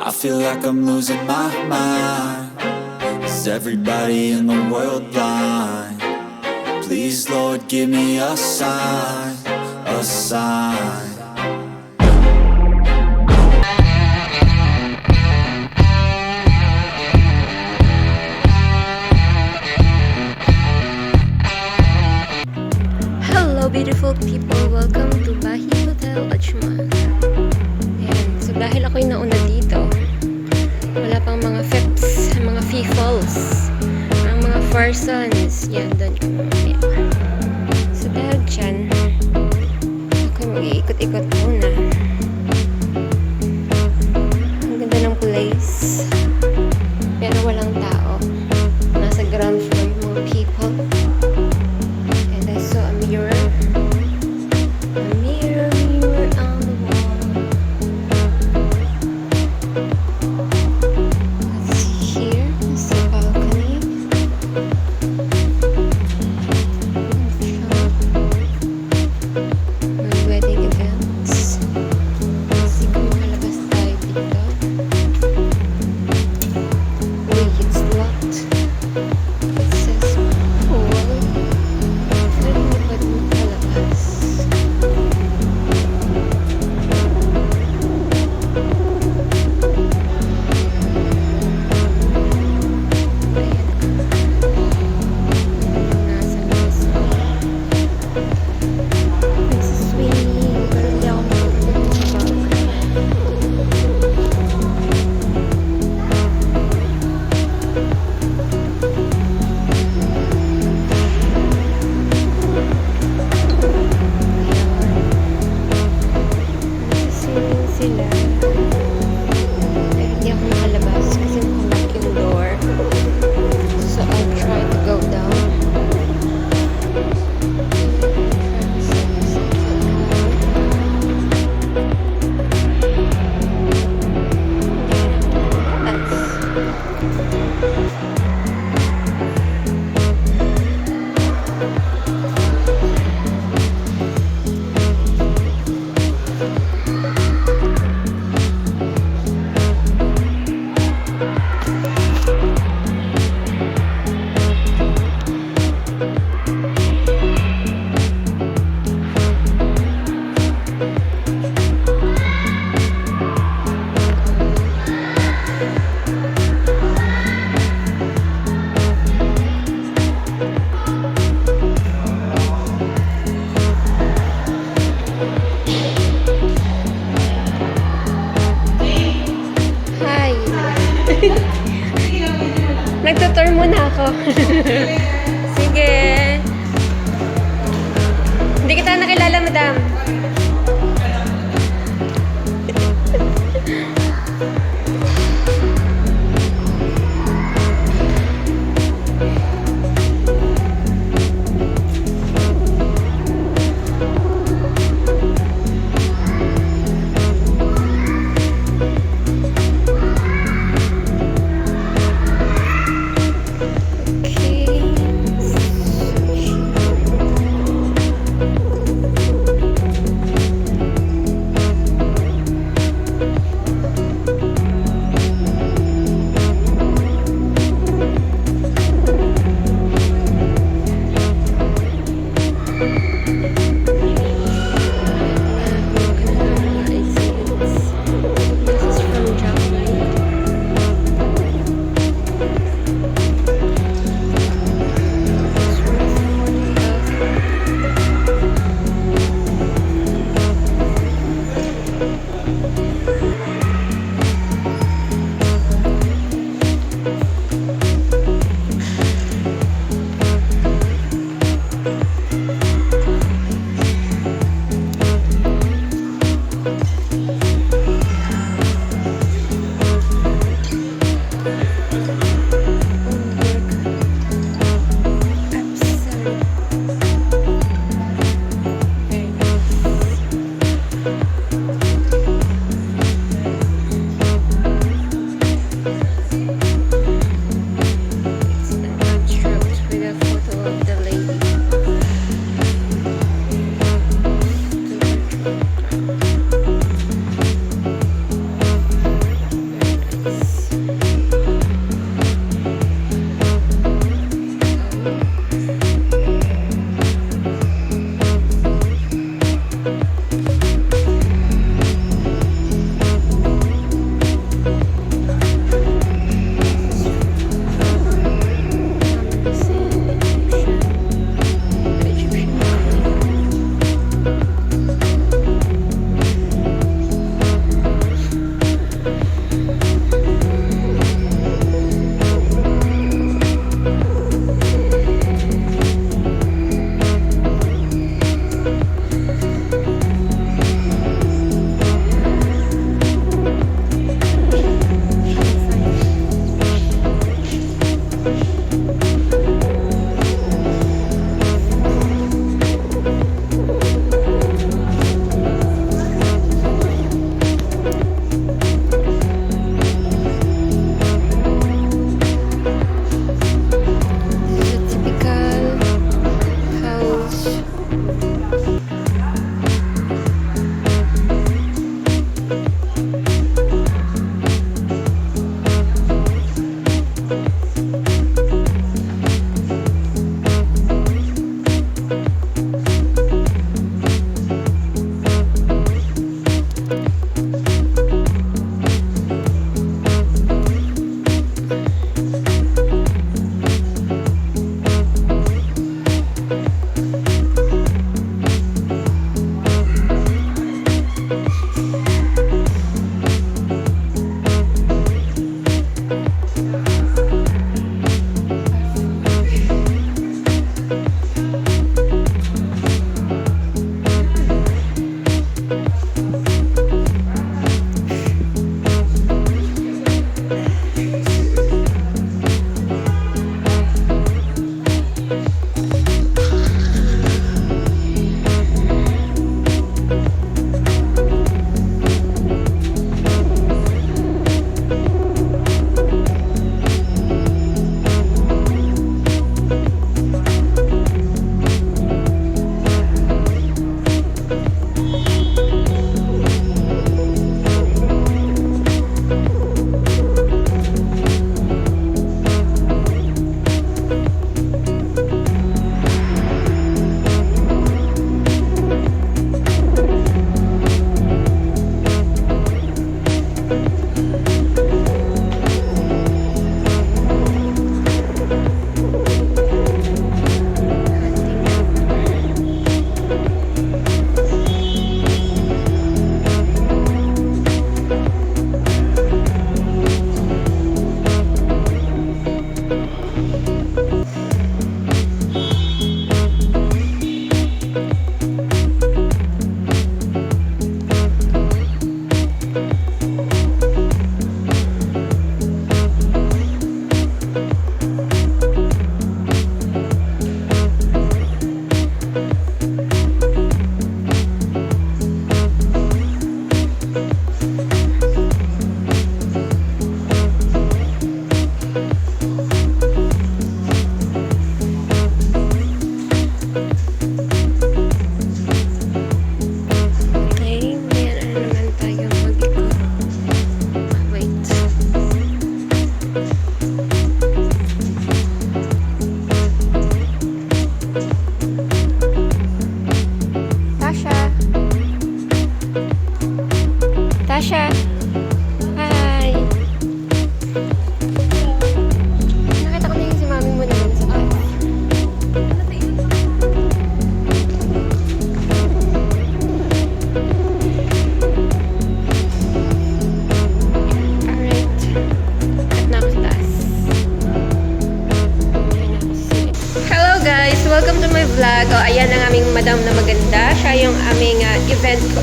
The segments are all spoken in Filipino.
I feel like I'm losing my mind. Is everybody in the world blind? Please, Lord, give me a sign, a sign. Hello beautiful people! Welcome to Bahi Hotel Achman. Ayan. So dahil ako'y nauna dito, wala pang mga FEPs, mga FIFOs, ang mga Farsons. Yan, doon ka mamaya. So dahil dyan, ako'y mag-iikot-ikot muna. Ang ganda ng place. Pero walang tao. Nasa ground floor yung mga people. Nagtutour muna ako. Sige. Hindi kita nakilala, madam.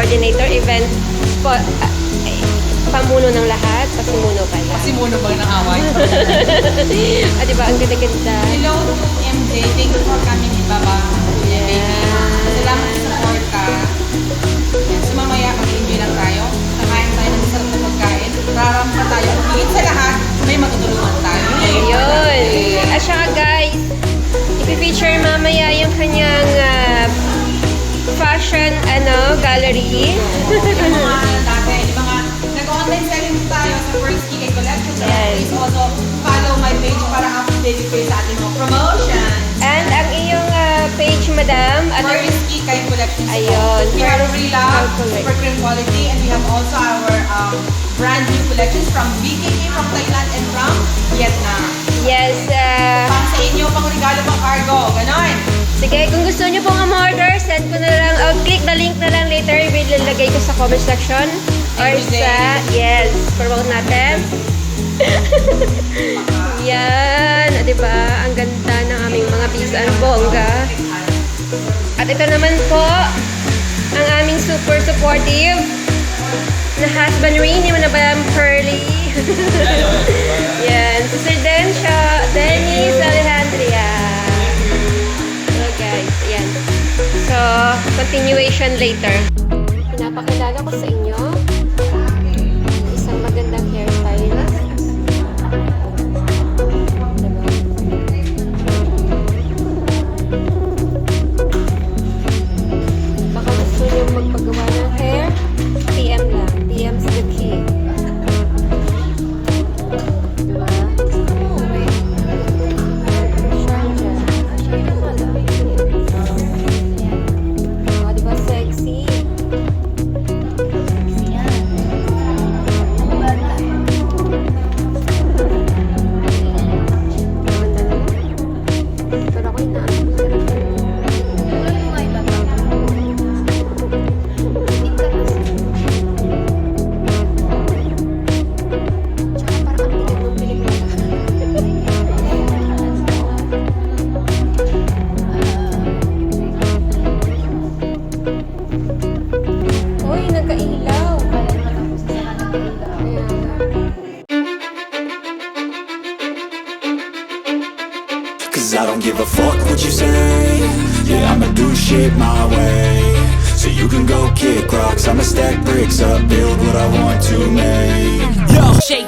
coordinator, event pamuno ng lahat, pasimuno pala. Pasimuno ba ng away? Diba, ang ganda-ganda. Hello to MJ. Thank you for coming in, Baba. Salamat sa support ka. Yan. So mamaya mag-enjoy lang tayo. Nakain tayo ng sarap na pagkain. Rarampa tayo. Higit sa lahat, may matutulungan tayo. Ayun. At saka guys, ipifeature mamaya yung kanyang fashion gallery. Yung mga dati, yung mga nag-online selling tayo sa First Key Collection. So Yes. please also follow my page para update kayo sa ating mga promotion. And ang iyong page, madam, at First Key Collection. Ayun. We have Rila, First Key. super cream quality, and we have also our brand new collections from BKK, from Thailand, and from Vietnam. yes, Pang sa inyo, pang regalo, pang cargo. Ganon. sige, kung gusto nyo pong umorder, send ko na lang, click the link na lang later, ilalagay ko sa comment section. Or Everyday. yes, promote natin. Yan, diba? Ang ganda ng aming mga pieces, ang bongga. At ito naman po, ang aming super supportive na husband rin, ni Madam Pearly. Yan, si Sir Dennis Alejandria. So guys, ayan. So, continuation later. Pinapakilala ko sa inyo isang magandang hairstylist. Baka gusto nyo magpagawa ng hair, PM lang. PM's the key. Diba? Diba sexy? Pero ako yung tsaka parang ang bilig ng bilig na Uy, nagkailaw. Ayan. Cause I don't give a fuck what you say. Yeah, I'ma do shit my way. So you can go kick rocks, I'ma stack bricks up, build what I want to make. Yo, shake.